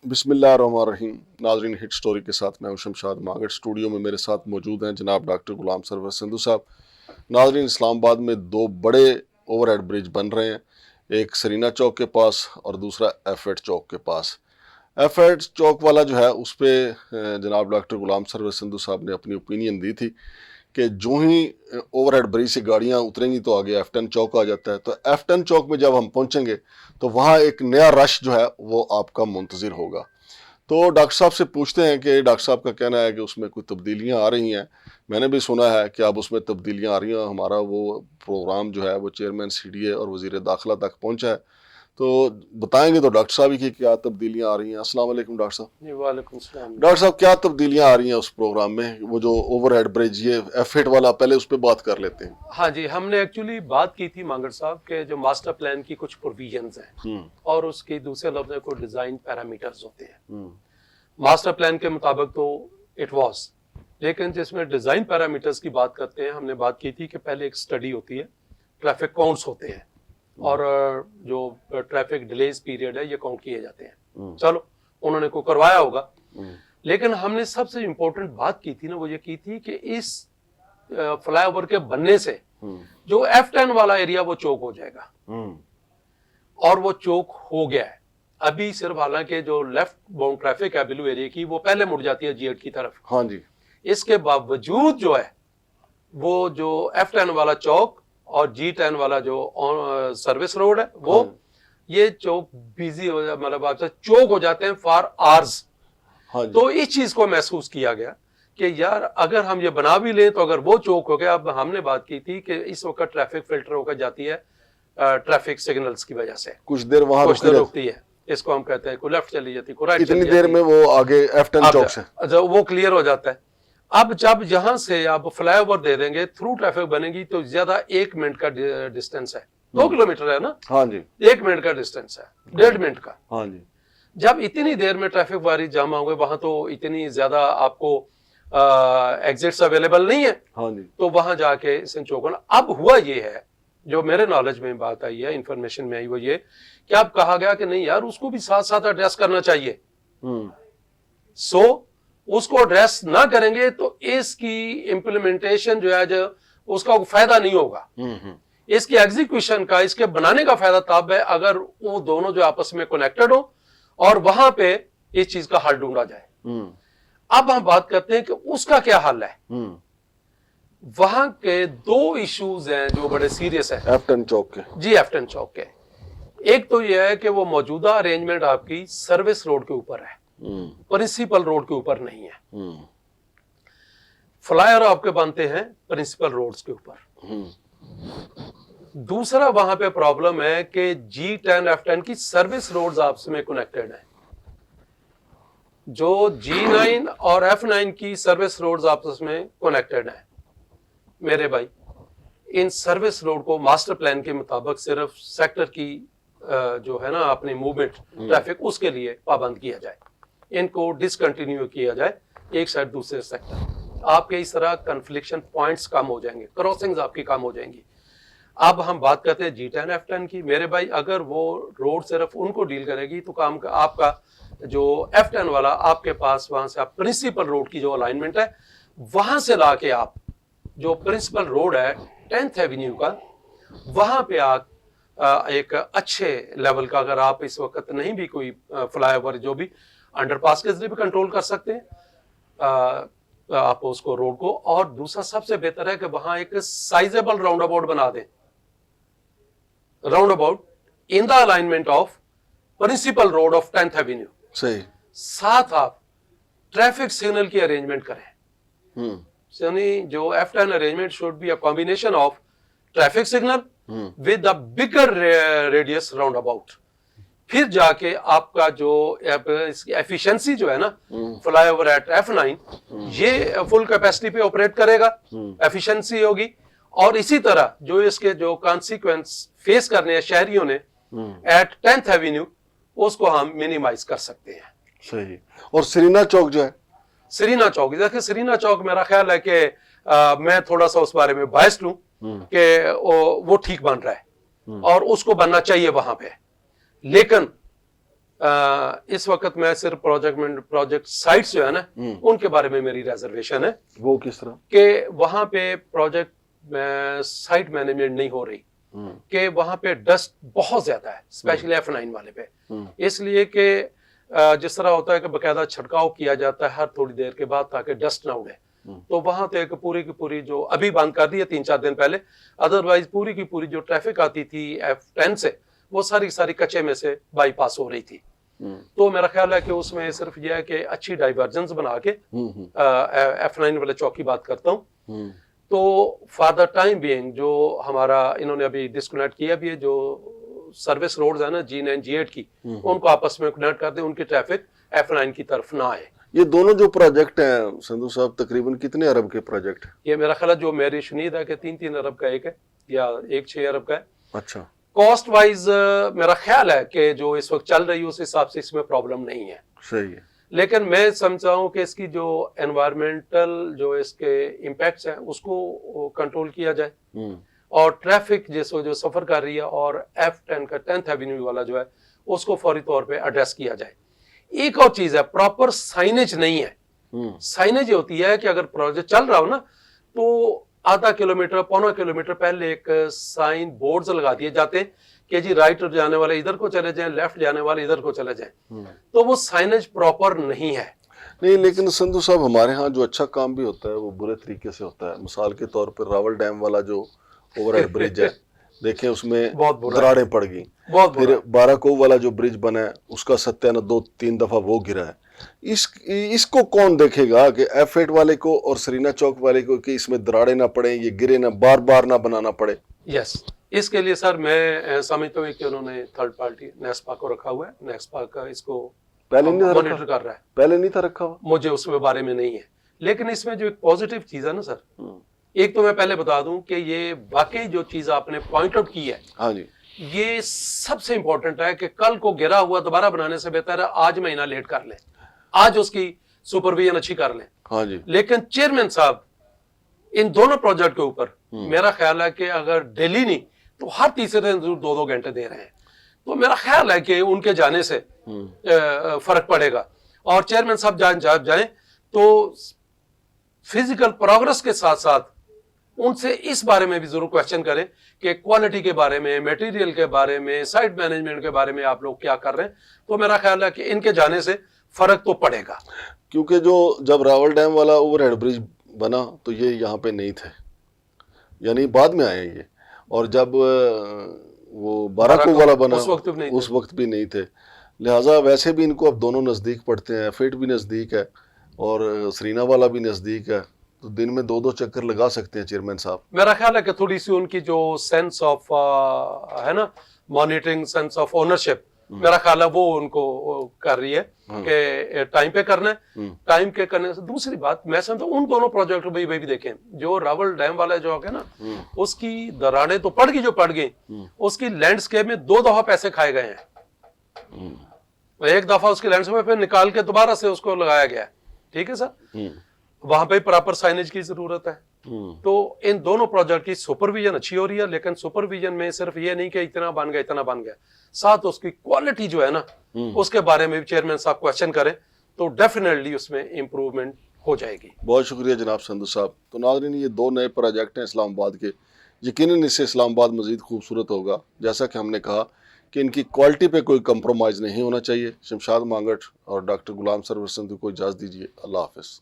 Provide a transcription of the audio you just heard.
बिस्मिल्लाहिर्रहमानिर्रहीम। नाजरीन, hit story के साथ मैं हूं शमशाद मागट। स्टूडियो में मेरे साथ मौजूद हैं जनाब डॉक्टर गुलाम सरवर सिंधु साहब। नाजरीन, इस्लामाबाद में दो बड़े ओवरहेड ब्रिज बन रहे हैं, एक सरीना चौक के पास और दूसरा F8 चौक के पास। F8 चौक वाला जो है उस पर जनाब डॉक्टर गुलाम सरवर सिंधु साहब ने अपनी ओपिनियन दी थी कि जो ही ओवरहेड ब्रिज से गाड़ियां उतरेंगी तो आगे F10 चौक आ जाता है। तो F10 चौक में जब हम पहुंचेंगे तो वहाँ एक नया रश जो है वो आपका मुंतज़िर होगा। तो डॉक्टर साहब से पूछते हैं कि डॉक्टर साहब का कहना है कि उसमें कुछ तब्दीलियां आ रही हैं। मैंने भी सुना है कि अब उसमें तब्दीलियां आ रही हैं। हमारा वो प्रोग्राम जो है वो चेयरमैन CDA और वज़ीर दाखिला तक पहुंचा है, तो बताएंगे तो डॉक्टर साहब ही कि क्या तब्दीलियां आ रही हैं। अस्सलाम वालेकुम डॉक्टर साहब। जी वालेकुम सलाम। डॉक्टर साहब, क्या तब्दीलियां आ रही हैं उस प्रोग्राम में? वो जो ओवरहेड ब्रिज, ये F8 वाला, पहले उस पर बात कर लेते हैं। हाँ जी, हमने एक्चुअली बात की थी मांगड़ साहब के जो मास्टर प्लान की कुछ प्रोविजंस हैं और उसकी दूसरे लफ्ज़ में कोई डिज़ाइन पैरामीटर्स होते हैं। मास्टर प्लान के मुताबिक तो इट वाज, लेकिन जिसमें डिज़ाइन पैरामीटर्स की बात करते हैं, हमने बात की थी कि पहले एक स्टडी होती है, ट्रैफिक काउंट्स होते हैं और जो ट्रैफिक डिलेज पीरियड है ये काउंट किए जाते हैं। चलो, उन्होंने को करवाया होगा, लेकिन हमने सबसे इम्पोर्टेंट बात की थी ना, वो ये की थी कि इस फ्लाईओवर के बनने से जो F10 वाला एरिया वो चौक हो जाएगा और वो चौक हो गया है। अभी सिर्फ हालांकि जो लेफ्ट बाउंड ट्रैफिक है ब्लू एरिया की, वो पहले मुड़ जाती है G8 की तरफ। हाँ जी। इसके बावजूद जो है वो जो F10 वाला चौक और G10 वाला जो सर्विस रोड है वो ये चौक बिजी हो जाए, मतलब आपसे चौक हो जाते हैं फॉर आवर्स। तो इस चीज को महसूस किया गया कि यार अगर हम ये बना भी लें तो अगर वो चौक हो गया, अब हमने बात की थी कि इस वक्त ट्रैफिक फिल्टर होकर जाती है ट्रैफिक सिग्नल्स की वजह से, कुछ देर वहां रुकती है। इसको हम कहते हैं को लेफ्ट चली जाती, को राइट चली जाती, इतनी देर में वो आगे F10 चौक से जब वो क्लियर हो जाता है। अब जब यहां से आप फ्लाईओवर दे देंगे, थ्रू ट्रैफिक बनेगी तो ज्यादा 1 मिनट का डिस्टेंस है, 2 किलोमीटर है ना। हाँ जी, 1 मिनट का डिस्टेंस है, 1.5 मिनट का। हाँ जी, जब इतनी देर में ट्रैफिक बारी जाम होंगे, वहां तो इतनी ज्यादा आपको एग्जिट्स अवेलेबल नहीं है। हाँ जी, तो वहां जाके इसे चौकना। अब हुआ ये है, जो मेरे नॉलेज में बात आई है, इंफॉर्मेशन में आई, वो ये कि अब कहा गया कि नहीं यार, उसको भी साथ साथ एड्रेस करना चाहिए। सो उसको एड्रेस ना करेंगे तो इसकी इंप्लीमेंटेशन जो है, जो उसका फायदा नहीं होगा। इसकी एग्जीक्यूशन का, इसके बनाने का फायदा तब है अगर वो दोनों जो आपस में कनेक्टेड हो और वहां पे इस चीज का हल ढूंढा जाए। अब हम बात करते हैं कि उसका क्या हल है। वहां के 2 इश्यूज हैं जो बड़े सीरियस हैं F10 चौक के। जी, F10 चौक के। एक तो यह है कि वो मौजूदा अरेंजमेंट आपकी सर्विस रोड के ऊपर है, प्रिंसिपल रोड के ऊपर नहीं है। फ्लाईओवर आपके बनते हैं प्रिंसिपल रोड्स के ऊपर। दूसरा वहां पे प्रॉब्लम है कि G10 F10 की सर्विस रोड्स आपस में कनेक्टेड है। जो G9 और F9 की सर्विस रोड्स आपस में कनेक्टेड है। मेरे भाई, इन सर्विस रोड को मास्टर प्लान के मुताबिक सिर्फ सेक्टर की जो है ना अपनी मूवमेंट ट्रैफिक, उसके लिए पाबंद किया जाए, इनको डिसकंटिन्यू किया जाए एक साइड दूसरे सेक्टर। आपके इस तरह कन्फ्लिक्शन पॉइंट्स कम हो जाएंगे, क्रॉसिंग्स आपकी कम हो जाएंगी। अब हम बात करते हैं G10 F10 की। मेरे भाई, अगर वो रोड सिर्फ उनको डील करेगी तो काम का आपका जो F10 वाला आपके पास, वहां से आप प्रिंसिपल रोड की जो अलाइनमेंट है वहां से लाके आप जो प्रिंसिपल रोड है 10th एवेन्यू का, वहां पे आप एक अच्छे लेवल का, अगर आप इस वक्त नहीं भी कोई फ्लाईओवर जो भी अंडरपास के जरिए भी कंट्रोल कर सकते हैं आप उसको रोड को। और दूसरा सबसे बेहतर है कि वहां एक साइजेबल राउंड अबाउट बना दें, round about in the alignment of principal road of 10th avenue. सही। साथ आप ट्रैफिक सिग्नल की अरेंजमेंट करें। यानी जो F10 arrangement should be a combination of traffic signal with a bigger radius round about. फिर जाके आपका जो एफिशिएंसी जो है ना, फ्लाईओवर एट F9 ये फुल कैपेसिटी पे ऑपरेट करेगा, एफिशिएंसी होगी। और इसी तरह जो इसके जो कॉन्सिक्वेंस फेस करने हैं शहरियों ने एट 10th एवेन्यू, उसको हम मिनिमाइज कर सकते हैं। सही। और सरीना चौक जो है, सरीना चौक, देखिए सरीना चौक मेरा ख्याल है कि मैं थोड़ा सा उस बारे में बायस्ड हूं कि वो ठीक बन रहा है और उसको बनना चाहिए वहां पे। लेकिन इस वक्त मैं सिर्फ प्रोजेक्ट साइट्स जो है ना उनके बारे में मेरी रिजर्वेशन है। वो किस तरह? कि वहां पे प्रोजेक्ट साइट मैनेजमेंट नहीं हो रही, कि वहां पे डस्ट बहुत ज्यादा है, स्पेशली F9 वाले पे, इसलिए कि जिस तरह होता है कि बकायदा छिड़काव किया जाता है हर थोड़ी देर के बाद ताकि डस्ट ना उड़े, तो वहां तो एक पूरी की पूरी जो अभी बंद कर दी है 3-4 दिन पहले, अदरवाइज पूरी की पूरी जो ट्रैफिक आती थी F10 से वो सारी सारी कच्चे में से बाईपास हो रही थी। तो मेरा ख्याल है कि उसमें सिर्फ यह है कि अच्छी डाइवर्जेंस बना के F9 वाले चौक की बात करता हूँ, तो फॉर द टाइम बीइंग जो हमारा इन्होंने अभी डिस्कनेक्ट किया भी है, जो सर्विस रोड्स है ना G9 G8 की, उनको आपस में कनेक्ट कर दें, उनकी ट्रैफिक F9 की तरफ ना आए। ये दोनों जो प्रोजेक्ट हैं संधू साहब तकरीबन कितने अरब के प्रोजेक्ट हैं? ये मेरा ख्याल है जो मेरी शुनीद है कि 3-3 अरब का एक है या 1-6 अरब का है। अच्छा। कॉस्ट वाइज मेरा ख्याल है कि जो इस वक्त चल रही है उस हिसाब से इसमें प्रॉब्लम नहीं है। सही है। लेकिन मैं समझता हूँ कि इसकी जो एनवायरमेंटल जो इसके इम्पैक्ट्स हैं उसको कंट्रोल किया जाए और ट्रैफिक जो सफर कर रही है और F10 का 10th एवेन्यू वाला जो है उसको फौरी तौर पे एड्रेस किया जाए। एक और चीज है, प्रॉपर साइनेज नहीं है। साइनेज होती है कि अगर प्रोजेक्ट चल रहा हो ना तो आधा किलोमीटर 1.25 किलोमीटर पहले एक साइन बोर्ड्स लगा दिए जाते हैं कि जी राइट जाने वाले इधर को चले जाएं, लेफ्ट जाने वाले इधर को चले जाएं, तो वो साइनेज प्रॉपर नहीं है। नहीं, लेकिन संधू साहब हमारे यहाँ जो अच्छा काम भी होता है वो बुरे तरीके से होता है। मिसाल के तौर पर रावल डैम वाला जो ओवरहेड ब्रिज है, देखें उसमें दरारें पड़ गई। फिर बाराकोव वाला जो ब्रिज बना है उसका सत्याना 2-3 दफा वो गिरा है। इसको कौन देखेगा कि F8 वाले को और सरीना चौक वाले को कि इसमें दरारें ना पड़े, ये गिरे ना, बार बार ना बनाना पड़े। यस, इसके लिए सर मैं समझता हूँ कि उन्होंने थर्ड पार्टी नेस्पा को रखा हुआ है। नेस्पा का इसको पहले नहीं मॉनिटर कर रहा है। पहले नहीं था रखा हुआ, मुझे उसके बारे में नहीं है। लेकिन इसमें जो एक पॉजिटिव चीज है ना सर, एक तो मैं पहले बता दूं कि ये वाकई जो चीज आपने पॉइंट आउट की है, हाँ जी, ये सबसे इंपॉर्टेंट है कि कल को गिरा हुआ दोबारा बनाने से बेहतर है आज महीना लेट कर ले, आज उसकी सुपरविजन अच्छी कर ले। हाँ जी। लेकिन चेयरमैन साहब इन दोनों प्रोजेक्ट के ऊपर मेरा ख्याल है कि अगर डेली नहीं तो हर तीसरे दिन 2-2 घंटे दे रहे हैं, तो मेरा ख्याल है कि उनके जाने से फर्क पड़ेगा। और चेयरमैन साहब जब जाएं तो फिजिकल प्रोग्रेस के साथ साथ उनसे इस बारे में भी जरूर क्वेश्चन करें कि क्वालिटी के बारे में, मटेरियल के बारे में, साइट मैनेजमेंट के बारे में आप लोग क्या कर रहे हैं। तो मेरा ख्याल है कि इनके जाने से फर्क तो पड़ेगा, क्योंकि जो जब रावल डैम वाला ओवरहेड ब्रिज बना तो ये यहाँ पे नहीं थे, यानी बाद में आए ये, और जब वो बाराकोव वाला बना उस वक्त भी नहीं थे। लिहाजा वैसे भी इनको अब दोनों नज़दीक पड़ते हैं, F8 भी नज़दीक है और सरीना वाला भी नज़दीक है, तो दिन में 2-2 चक्कर लगा सकते हैं चेयरमैन साहब। मेरा ख्याल है कि थोड़ी सी उनकी जो सेंस ऑफ है ना, मॉनिटरिंग, सेंस ऑफ ओनरशिप, मेरा ख्याल है वो उनको कर रही है कि टाइम पे करना है। टाइम के करने से दूसरी बात मैं समझता हूँ उन दोनों प्रोजेक्ट भी देखें, जो रावल डैम वाला जो है ना उसकी दरारें तो पड़ गई, जो पड़ गई उसकी लैंडस्केप में 2 दफा पैसे खाए गए हैं। एक दफा उसकी लैंडस्केप पे निकाल के दोबारा से उसको लगाया गया है, ठीक है सर, वहां पे प्रॉपर साइनेज की जरूरत है। तो इन दोनों प्रोजेक्ट की सुपरविजन अच्छी हो रही है, लेकिन सुपरविजन में सिर्फ ये नहीं कि इतना बन गया, साथ उसकी क्वालिटी जो है ना उसके बारे में भी चेयरमैन साहब क्वेश्चन करें तो डेफिनेटली उसमें इंप्रूवमेंट हो जाएगी। बहुत शुक्रिया जनाब संधू साहब। तो नाज़रीन, ये 2 नए प्रोजेक्ट हैं इस्लामाबाद के, यकीनन इससे इस्लामाबाद मजीद खूबसूरत होगा। जैसा कि हमने कहा कि इनकी क्वालिटी पे कोई कंप्रोमाइज़ नहीं होना चाहिए। शमशाद मांगट और डॉक्टर गुलाम सरवर संधू को इजाज़त दीजिए। अल्लाह हाफ़िज़।